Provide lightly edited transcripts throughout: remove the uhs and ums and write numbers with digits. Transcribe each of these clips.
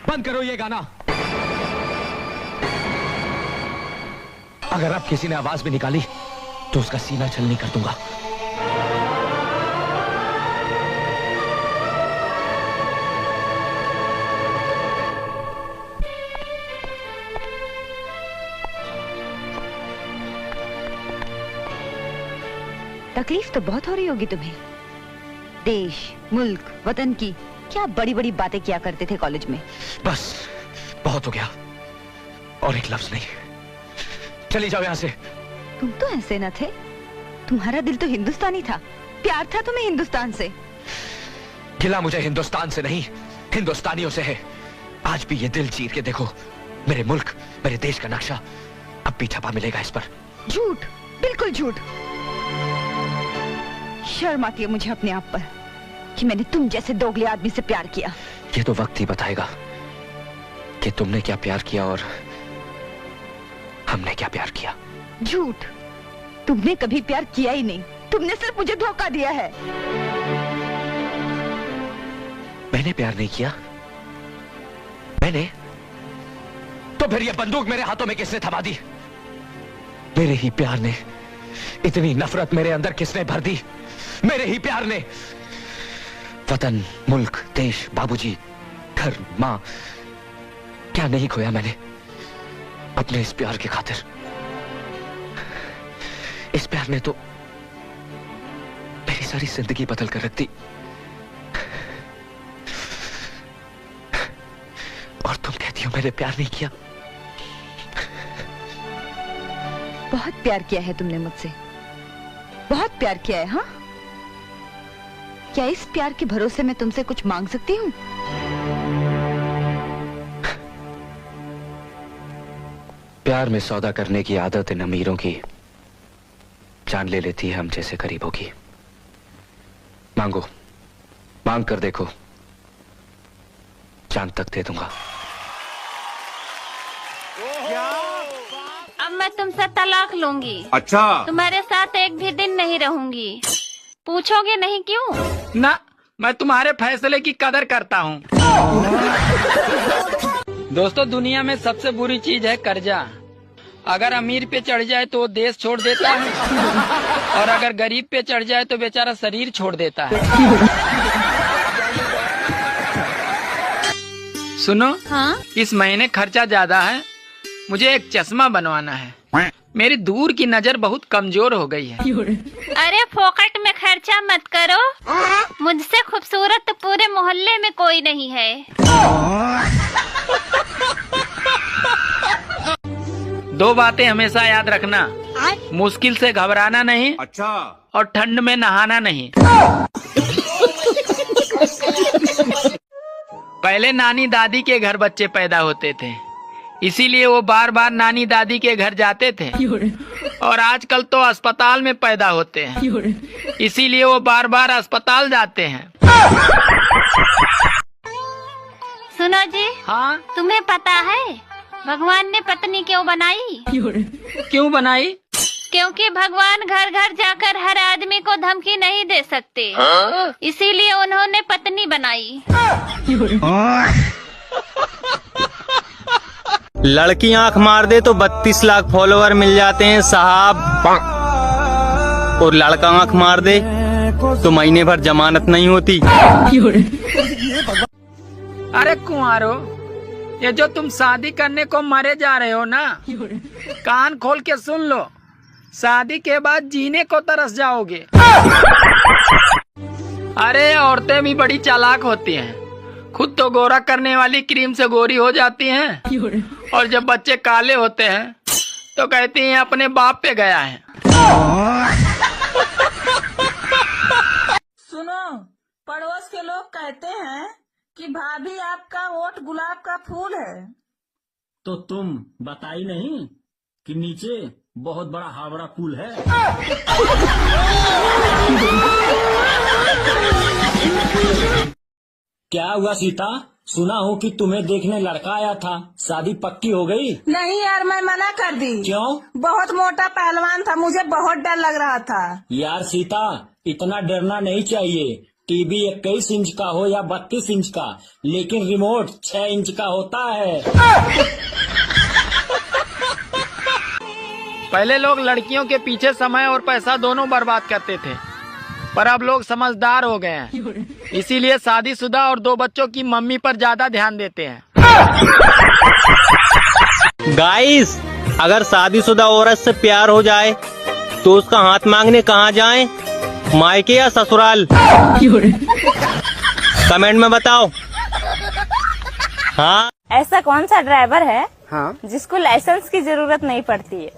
बंद करो ये गाना। अगर अब किसी ने आवाज भी निकाली तो उसका सीना छलनी कर दूंगा। तकलीफ तो बहुत हो रही होगी तुम्हें। देश, मुल्क, वतन की क्या बड़ी बड़ी बातें किया करते थे कॉलेज में। बस बहुत हो गया, और एक लफ्ज नहीं। चली जाओ यहाँ से। तुम तो ऐसे न थे, तुम्हारा दिल तो हिंदुस्तानी था, प्यार था तुम्हें हिंदुस्तान से। गिला मुझे हिंदुस्तान से नहीं, हिंदुस्तानियों से है। आज भी ये दिल चीर के देखो, मेरे मुल्क, मेरे देश का नक्शा अब भी छपा मिलेगा इस पर। झूठ, बिल्कुल झूठ। शर्म आती है मुझे अपने आप पर कि मैंने तुम जैसे दोगले आदमी से प्यार किया। ये तो वक्त ही बताएगा कि तुमने क्या प्यार किया और हमने क्या प्यार किया। झूठ, तुमने कभी प्यार किया ही नहीं, तुमने सिर्फ मुझे धोखा दिया है। मैंने प्यार नहीं किया? मैंने? तो फिर ये बंदूक मेरे हाथों में किसने थमा दी? मेरे ही प्यार ने। इतनी नफरत मेरे अंदर किसने भर दी? मेरे ही प्यार ने। वतन, मुल्क, देश, बाबूजी, घर, मां, क्या नहीं खोया मैंने अपने इस प्यार की खातिर। इस प्यार ने तो मेरी सारी जिंदगी बदल कर रख दी। और तुम कहती हो मैंने प्यार नहीं किया? बहुत प्यार किया है तुमने मुझसे, बहुत प्यार किया है। हाँ, क्या इस प्यार के भरोसे मैं तुमसे कुछ मांग सकती हूँ? प्यार में सौदा करने की आदत इन अमीरों की जान ले लेती है हम जैसे गरीबों की। मांगो, मांग कर देखो, जान तक दे दूंगा। अब मैं तुमसे तलाक लूंगी। अच्छा, तुम्हारे साथ एक भी दिन नहीं रहूंगी। पूछोगे नहीं क्यों? ना, मैं तुम्हारे फैसले की कदर करता हूँ। दोस्तों, दुनिया में सबसे बुरी चीज है कर्जा। अगर अमीर पे चढ़ जाए तो वो देश छोड़ देता है, और अगर गरीब पे चढ़ जाए तो बेचारा शरीर छोड़ देता है। सुनो, हाँ? इस महीने खर्चा ज्यादा है, मुझे एक चश्मा बनवाना है। मेरी दूर की नजर बहुत कमजोर हो गई है। अरे फोकट में खर्चा मत करो, मुझसे खूबसूरत तो पूरे मोहल्ले में कोई नहीं है। दो बातें हमेशा याद रखना, मुश्किल से घबराना नहीं, अच्छा, और ठंड में नहाना नहीं। पहले नानी दादी के घर बच्चे पैदा होते थे, इसीलिए वो बार बार नानी दादी के घर जाते थे। और आजकल तो अस्पताल में पैदा होते हैं, इसीलिए वो बार बार अस्पताल जाते हैं। सुनो जी, हाँ? तुम्हें पता है भगवान ने पत्नी क्यों बनाई? क्यों बनाई? क्योंकि भगवान घर घर जाकर हर आदमी को धमकी नहीं दे सकते, इसीलिए उन्होंने पत्नी बनाई। लड़की आंख मार दे तो 32 लाख फॉलोवर मिल जाते हैं साहब, और लड़का आंख मार दे तो महीने भर जमानत नहीं होती। अरे कुंवारो, ये जो तुम शादी करने को मरे जा रहे हो ना, कान खोल के सुन लो, शादी के बाद जीने को तरस जाओगे। अरे औरतें भी बड़ी चालाक होती हैं, खुद तो गोरा करने वाली क्रीम से गोरी हो जाती हैं, और जब बच्चे काले होते हैं तो कहती हैं अपने बाप पे गया है। सुनो, पड़ोस के लोग कहते हैं कि भाभी आपका होठ गुलाब का फूल है। तो तुम बताई नहीं कि नीचे बहुत बड़ा हावड़ा पुल है। क्या हुआ सीता, सुना हूँ कि तुम्हें देखने लड़का आया था, शादी पक्की हो गई? नहीं यार, मैं मना कर दी। क्यों? बहुत मोटा पहलवान था, मुझे बहुत डर लग रहा था। यार सीता, इतना डरना नहीं चाहिए, टीवी 21 इंच का हो या 32 इंच का, लेकिन रिमोट 6 इंच का होता है। पहले लोग लड़कियों के पीछे समय और पैसा दोनों बर्बाद करते थे, पर अब लोग समझदार हो गए हैं, इसीलिए शादीशुदा और 2 बच्चों की मम्मी पर ज्यादा ध्यान देते हैं। गाइस, अगर शादीशुदा औरत से प्यार हो जाए तो उसका हाथ मांगने कहाँ जाएं? मायके या ससुराल? कमेंट में बताओ। हाँ, ऐसा कौन सा ड्राइवर है हाँ, जिसको लाइसेंस की जरूरत नहीं पड़ती है?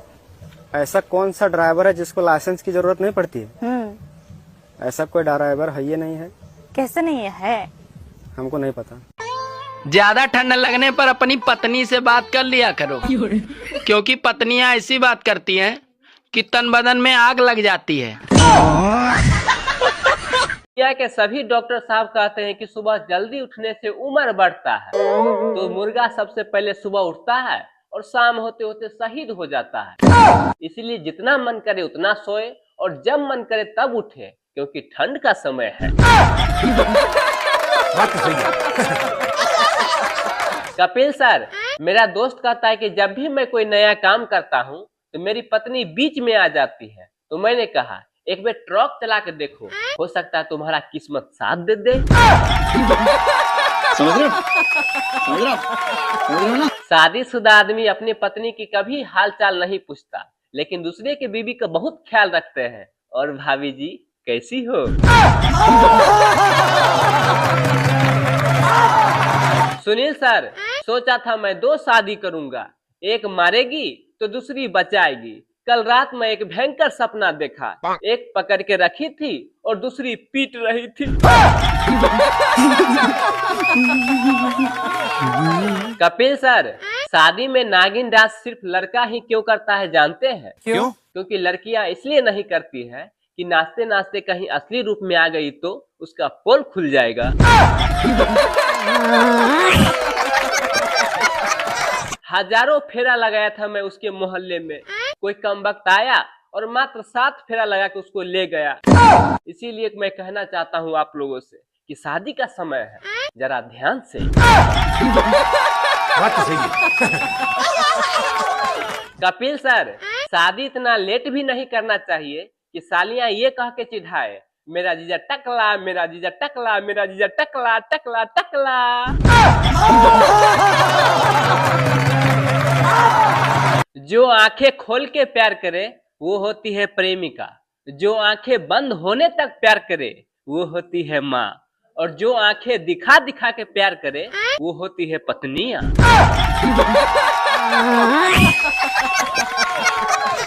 ऐसा कौन सा ड्राइवर है जिसको लाइसेंस की जरूरत नहीं पड़ती है? ऐसा कोई ड्राइवर है ही नहीं है। कैसे नहीं है? हमको नहीं पता। ज्यादा ठंड लगने पर अपनी पत्नी से बात कर लिया करो, क्योंकि पत्नियां ऐसी बात करती हैं कि तन बदन में आग लग जाती है। दुनिया के सभी डॉक्टर साहब कहते हैं कि सुबह जल्दी उठने से उम्र बढ़ता है, तो मुर्गा सबसे पहले सुबह उठता है और शाम होते होते शहीद हो जाता है। इसलिए जितना मन करे उतना सोए और जब मन करे तब उठे, क्योंकि ठंड का समय है। कपिल सर, मेरा दोस्त कहता है कि जब भी मैं कोई नया काम करता हूँ तो मेरी पत्नी बीच में आ जाती है, तो मैंने कहा एक बार ट्रक चला के देखो, हो सकता है तुम्हारा किस्मत साथ दे दे। समझ रहे हो? शादीशुदा आदमी अपनी पत्नी की कभी हालचाल नहीं पूछता, लेकिन दूसरे के बीवी का बहुत ख्याल रखते हैं। और भाभी जी कैसी हो? सुनील सर, सोचा था मैं 2 शादी करूंगा, एक मारेगी तो दूसरी बचाएगी। कल रात में एक भयंकर सपना देखा, एक पकड़ के रखी थी और दूसरी पीट रही थी। कपिल सर, शादी में नागिन डांस सिर्फ लड़का ही क्यों करता है जानते हैं? क्यों? क्योंकि लड़कियां इसलिए नहीं करती है कि नाचते नाचते कहीं असली रूप में आ गई तो उसका पोल खुल जाएगा। हजारों फेरा लगाया था मैं उसके मोहल्ले में, कोई कमबख्त आया और मात्र 7 फेरा लगा के उसको ले गया। इसीलिए मैं कहना चाहता हूँ आप लोगों से कि शादी का समय है, जरा ध्यान से। कपिल सर, शादी इतना लेट भी नहीं करना चाहिए कि सालियां ये कह के चिढ़ाए, मेरा जीजा टकला, मेरा जीजा टकला, मेरा जीजा टकला टकला टकला। जो आंखें खोल के प्यार करे वो होती है प्रेमिका, जो आंखें बंद होने तक प्यार करे वो होती है माँ, और जो आंखें दिखा दिखा के प्यार करे वो होती है पत्नियां।